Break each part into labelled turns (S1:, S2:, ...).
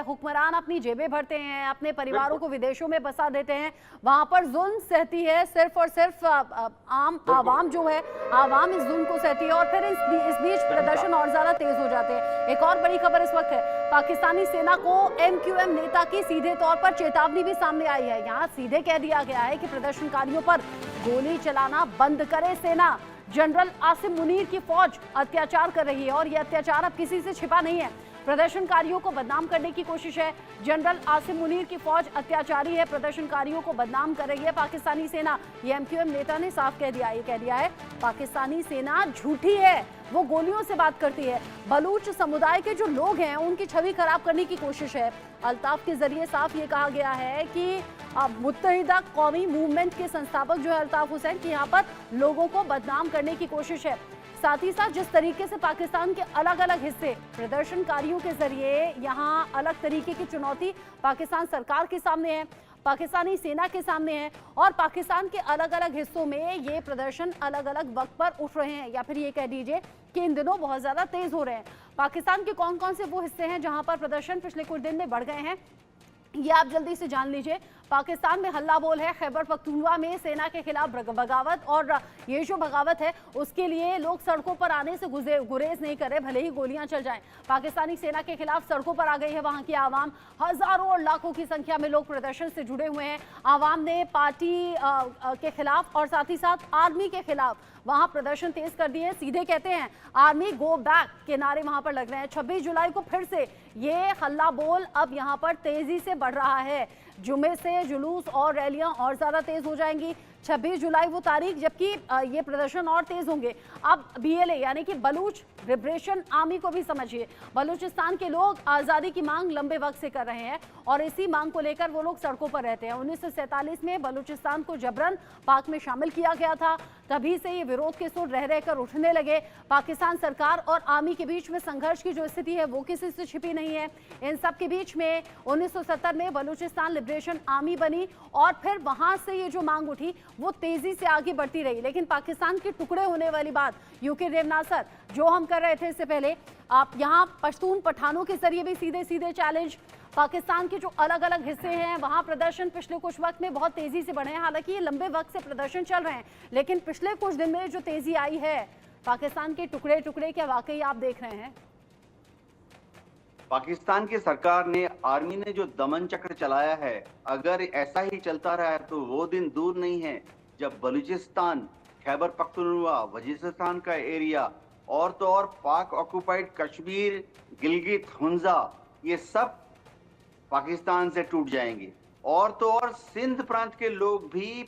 S1: हुक्मरान अपनी जेबें भरते हैं, अपने परिवारों को विदेशों में बसा देते हैं, वहां पर जुल्म सहती है सिर्फ और सिर्फ आम आवाम जो है, आवाम इस जुल्म को सहती है और फिर इस बीच प्रदर्शन और ज्यादा तेज हो जाते हैं। एक और बड़ी खबर इस वक्त है, पाकिस्तानी सेना को MQM नेता की सीधे तौर पर चेतावनी भी सामने आई है। यहाँ सीधे कह दिया गया है कि प्रदर्शनकारियों पर गोली चलाना बंद करे सेना। जनरल आसिम मुनीर की फौज अत्याचार कर रही है और यह अत्याचार अब किसी से छिपा नहीं है। प्रदर्शनकारियों को बदनाम करने की कोशिश है। जनरल आसिम मुनीर की फौज अत्याचारी है, प्रदर्शनकारियों को बदनाम कर रही है पाकिस्तानी सेना। ये MQM नेता ने साफ कह दिया है पाकिस्तानी सेना झूठी है, वो गोलियों से बात करती है। बलूच समुदाय के जो लोग हैं उनकी छवि खराब करने की कोशिश है। अल्ताफ के जरिए साफ ये कहा गया है कि मुत्तहिदा कौमी मूवमेंट के संस्थापक जो है अल्ताफ हुसैन की यहाँ पर लोगों को बदनाम करने की कोशिश है। साथ ही साथ जिस तरीके से पाकिस्तान के अलग अलग हिस्से प्रदर्शनकारियों के जरिए यहाँ अलग तरीके की चुनौती पाकिस्तान सरकार के सामने है, पाकिस्तानी सेना के सामने है और पाकिस्तान के अलग अलग हिस्सों में ये प्रदर्शन अलग अलग वक्त पर उठ रहे हैं या फिर ये कह दीजिए कि इन दिनों बहुत ज्यादा तेज हो रहे हैं। पाकिस्तान के कौन कौन से वो हिस्से हैं जहां पर प्रदर्शन पिछले कुछ दिन में बढ़ गए हैं, ये आप जल्दी से जान लीजिए। पाकिस्तान में हल्ला बोल है, खैबर पख्तूनख्वा में सेना के खिलाफ बगावत और ये जो बगावत है उसके लिए लोग सड़कों पर आने से गुरेज नहीं करे, भले ही गोलियां चल जाएं। पाकिस्तानी सेना के खिलाफ सड़कों पर आ गई है वहां की आवाम, हजारों और लाखों की संख्या में लोग प्रदर्शन से जुड़े हुए हैं। आवाम ने पार्टी के खिलाफ और साथ ही साथ आर्मी के खिलाफ वहां प्रदर्शन तेज कर दिए। सीधे कहते हैं आर्मी गो बैक के नारे वहां पर लग रहे हैं। 26 जुलाई को फिर से ये हल्ला बोल अब यहां पर तेजी से बढ़ रहा है। जुमे से जुलूस और रैलियां और ज्यादा तेज हो जाएंगी। 26 जुलाई वो तारीख जबकि ये प्रदर्शन और तेज होंगे। अब BLA यानी कि बलूच लिबरेशन आर्मी को भी समझिए, बलूचिस्तान के लोग आज़ादी की मांग लंबे वक्त से कर रहे हैं और इसी मांग को लेकर वो लोग सड़कों पर रहते हैं। 1947 में बलूचिस्तान को जबरन पाक में शामिल किया गया था, तभी से ये विरोध के सुर रह रहकर उठने लगे। पाकिस्तान सरकार और आर्मी के बीच में संघर्ष की जो स्थिति है वो किसी से छिपी नहीं है। इन सब के बीच में 1970 में बलूचिस्तान लिबरेशन आर्मी बनी और फिर वहां से ये जो मांग उठी वो तेजी से आगे बढ़ती रही। लेकिन पाकिस्तान के टुकड़े होने वाली बात यूके देवनासर जो हम कर रहे थे इससे पहले, आप यहाँ पश्तून पठानों के जरिए भी सीधे सीधे चैलेंज, पाकिस्तान के जो अलग अलग हिस्से हैं वहां प्रदर्शन पिछले कुछ वक्त में बहुत तेजी से बढ़े हैं। हालांकि ये लंबे वक्त से प्रदर्शन चल रहे हैं लेकिन पिछले कुछ दिन में जो तेजी आई है पाकिस्तान के टुकड़े टुकड़े क्या वाकई आप देख रहे हैं?
S2: पाकिस्तान की सरकार ने, आर्मी ने जो दमन चक्र चलाया है, अगर ऐसा ही चलता रहा तो वो दिन दूर नहीं है जब बलूचिस्तान, खैबर पख्तूनख्वा, वजीरिस्तान का एरिया और तो और पाक ऑक्युपाइड कश्मीर, गिलगित, हुंजा, ये सब पाकिस्तान से टूट जाएंगे। और तो और सिंध प्रांत के लोग भी,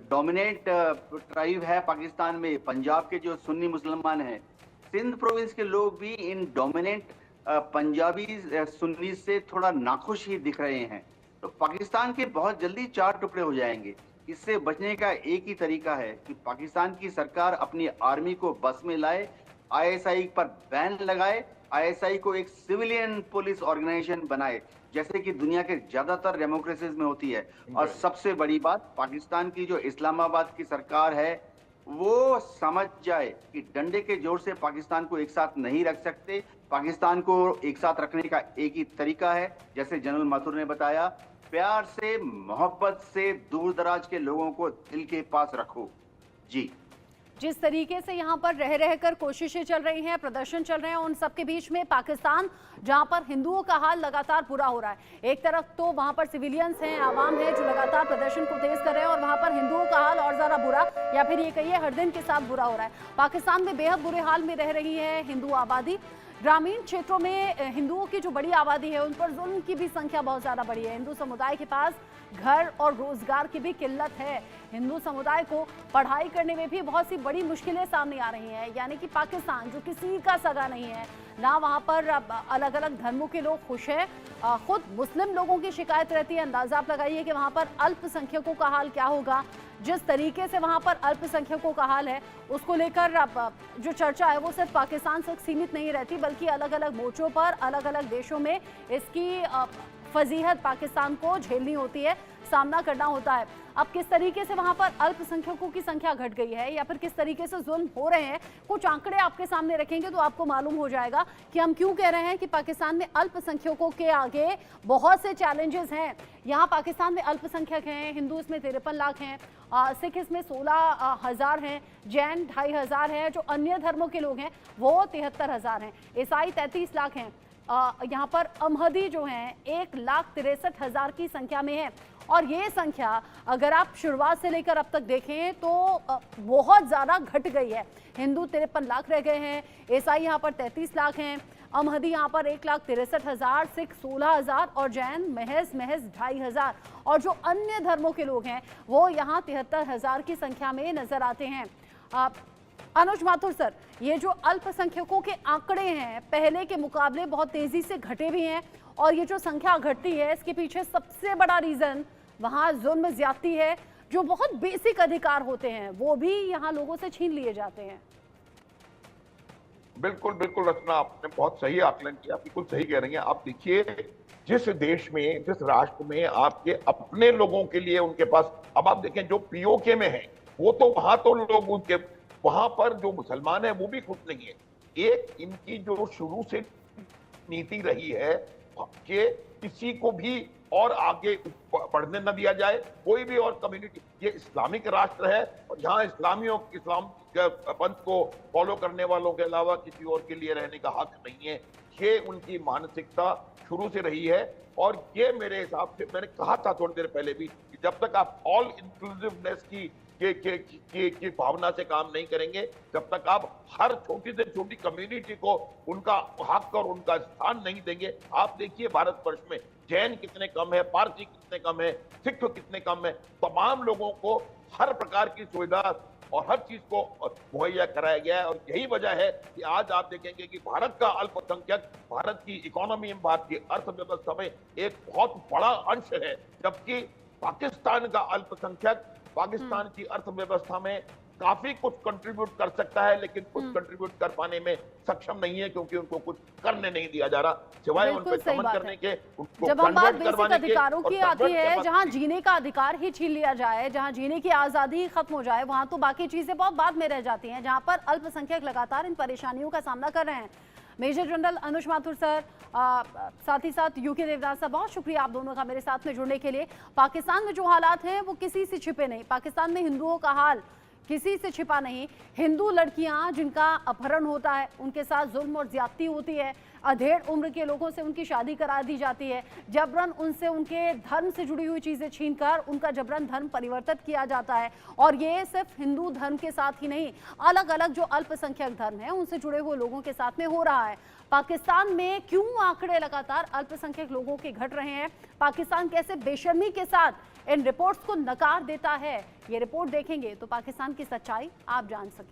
S2: डोमिनेट ट्राइब है पाकिस्तान में, पंजाब के जो सुन्नी मुसलमान हैं, सिंध प्रोविंस के लोग भी इन डोमिनेंट पंजाबी सुन्नी से थोड़ा नाखुश ही दिख रहे हैं। तो पाकिस्तान के बहुत जल्दी 4 टुकड़े हो जाएंगे। इससे बचने का एक ही तरीका है कि पाकिस्तान की सरकार अपनी आर्मी को बस में लाए, ISI पर बैन लगाए, ISI को एक सिविलियन पुलिस ऑर्गेनाइजेशन बनाए जैसे कि दुनिया के ज्यादातर डेमोक्रेसीज में होती है। और सबसे बड़ी बात, पाकिस्तान की जो इस्लामाबाद की सरकार है वो समझ जाए कि डंडे के जोर से पाकिस्तान को एक साथ नहीं रख सकते। पाकिस्तान को एक साथ रखने का एक ही तरीका है, जैसे जनरल माथुर ने बताया, प्यार से, मोहब्बत से दूर दराज के लोगों को दिल के पास रखो। जी,
S1: जिस तरीके से यहाँ पर रह रहकर कोशिशें चल रही हैं, प्रदर्शन चल रहे हैं, उन सबके बीच में पाकिस्तान जहाँ पर हिंदुओं का हाल लगातार बुरा हो रहा है। एक तरफ तो वहाँ पर सिविलियंस हैं, आवाम है जो लगातार प्रदर्शन को तेज कर रहे हैं और वहाँ पर हिंदुओं का हाल और ज़्यादा बुरा या फिर ये कहिए हर दिन के साथ बुरा हो रहा है। पाकिस्तान में बेहद बुरे हाल में रह रही है हिंदू आबादी। ग्रामीण क्षेत्रों में हिंदुओं की जो बड़ी आबादी है उन पर जुल्म की भी संख्या बहुत ज़्यादा बढ़ी है। हिंदू समुदाय के पास घर और रोजगार की भी किल्लत है। हिंदू समुदाय को पढ़ाई करने में भी बहुत सी बड़ी मुश्किलें सामने आ रही हैं। यानी कि पाकिस्तान जो किसी का सगा नहीं है, ना वहाँ पर अलग अलग धर्मों के लोग खुश हैं, खुद मुस्लिम लोगों की शिकायत रहती है। अंदाजा आप लगाइए कि वहाँ पर अल्पसंख्यकों का हाल क्या होगा। जिस तरीके से वहाँ पर अल्पसंख्यकों का हाल है उसको लेकर जो चर्चा है वो सिर्फ पाकिस्तान तक सीमित नहीं रहती बल्कि अलग अलग मोर्चों पर अलग अलग देशों में इसकी फजीहत पाकिस्तान को झेलनी होती है, सामना करना होता है। अब किस तरीके से वहां पर अल्पसंख्यकों की संख्या घट गई है या फिर किस तरीके से जुल्म हो रहे हैं, कुछ आंकड़े आपके सामने रखेंगे तो आपको मालूम हो जाएगा कि हम क्यों कह रहे हैं कि पाकिस्तान में अल्पसंख्यकों के आगे बहुत से चैलेंजेस हैं। यहाँ पाकिस्तान में अल्पसंख्यक हैं, हिंदू इसमें 53 लाख हैं, सिख इसमें 16,000 हैं, जैन 2,500 हैं, जो अन्य धर्मों के लोग हैं वो 73,000 हैं, ईसाई 33 लाख हैं, यहाँ पर अमहदी जो हैं 1,63,000 की संख्या में है। और ये संख्या अगर आप शुरुआत से लेकर अब तक देखें तो बहुत ज़्यादा घट गई है। हिंदू 53 लाख रह गए हैं, ईसाई यहाँ पर 33 लाख हैं, अमहदी यहाँ पर 1,63,000, सिख 16,000 और जैन महज 2,500 और जो अन्य धर्मों के लोग हैं वो यहाँ 73,000 की संख्या में नजर आते हैं। अनुज माथुर सर, ये जो अल्पसंख्यकों के आंकड़े हैं पहले के मुकाबले बहुत तेजी से घटे भी हैं और ये जो संख्या घटती है इसके पीछे सबसे बड़ा रीजन वहां जुल्म ज्यादती है, जो बहुत बेसिक अधिकार होते हैं वो भी यहाँ लोगों से छीन लिए जाते हैं।
S3: बिल्कुल बिल्कुल रचना, आपने बहुत सही आकलन किया, बिल्कुल सही कह रही हैं आप। देखिए, जिस देश में, जिस राष्ट्र में आपके अपने लोगों के लिए उनके पास, अब आप देखें जो पीओके में है वो तो वहां तो लोग उनके वहां पर जो मुसलमान है वो भी खुश नहीं है। एक इनकी जो शुरू से नीति रही है कि किसी को भी और आगे बढ़ने न दिया जाए, कोई भी और कम्युनिटी, ये इस्लामिक राष्ट्र है और यहाँ इस्लाम पंथ को फॉलो करने वालों के अलावा किसी और के लिए रहने का हक नहीं है। ये उनकी मानसिकता शुरू से रही है और ये मेरे हिसाब से, मैंने कहा था थोड़ी देर पहले भी कि जब तक आप ऑल इंक्लूसिवनेस की भावना से काम नहीं करेंगे, जब तक आप हर छोटी से छोटी कम्युनिटी को उनका हक और उनका स्थान नहीं देंगे। आप देखिए भारतवर्ष में जैन कितने कम है, पारसी कितने कम है, सिख कितने कम है, तमाम लोगों को हर प्रकार की सुविधा और हर चीज को मुहैया कराया गया है। और यही वजह है कि आज आप देखेंगे कि भारत का अल्पसंख्यक भारत की इकोनॉमी में, भारत की अर्थव्यवस्था में एक बहुत बड़ा अंश है, जबकि पाकिस्तान का अल्पसंख्यक पाकिस्तान की अर्थव्यवस्था में काफी कुछ कंट्रीब्यूट कर सकता है, लेकिन कुछ कंट्रीब्यूट कर पाने में सक्षम नहीं है क्योंकि उनको कुछ करने नहीं दिया जा रहा, सिवाय उन पर दमन करने के, उनको
S1: जब हम बात बेसिक
S3: करवाने
S1: अधिकारों की आती है, जहां
S3: की।
S1: जीने का अधिकार ही छीन लिया जाए, जहां जीने की आजादी ही खत्म हो जाए, वहां तो बाकी चीजें बहुत बाद में रह जाती हैं, जहां पर अल्पसंख्यक लगातार इन परेशानियों का सामना कर रहे हैं। मेजर जनरल अनुज माथुर सर, साथ ही साथ यूके देवदास साहब, बहुत शुक्रिया आप दोनों का मेरे साथ में जुड़ने के लिए। पाकिस्तान में जो हालात हैं वो किसी से छिपे नहीं, पाकिस्तान में हिंदुओं का हाल किसी से छिपा नहीं। हिंदू लड़कियां जिनका अपहरण होता है, उनके साथ जुल्म और ज्यादती होती है, अधेड़ उम्र के लोगों से उनकी शादी करा दी जाती है, जबरन उनसे उनके धर्म से जुड़ी हुई चीज़ें छीनकर उनका जबरन धर्म परिवर्तित किया जाता है। और ये सिर्फ हिंदू धर्म के साथ ही नहीं, अलग अलग जो अल्पसंख्यक धर्म है उनसे जुड़े हुए लोगों के साथ में हो रहा है। पाकिस्तान में क्यों आंकड़े लगातार अल्पसंख्यक लोगों के घट रहे हैं, पाकिस्तान कैसे बेशर्मी के साथ इन रिपोर्ट्स को नकार देता है, ये रिपोर्ट देखेंगे तो पाकिस्तान की सच्चाई आप जान सकेंगे।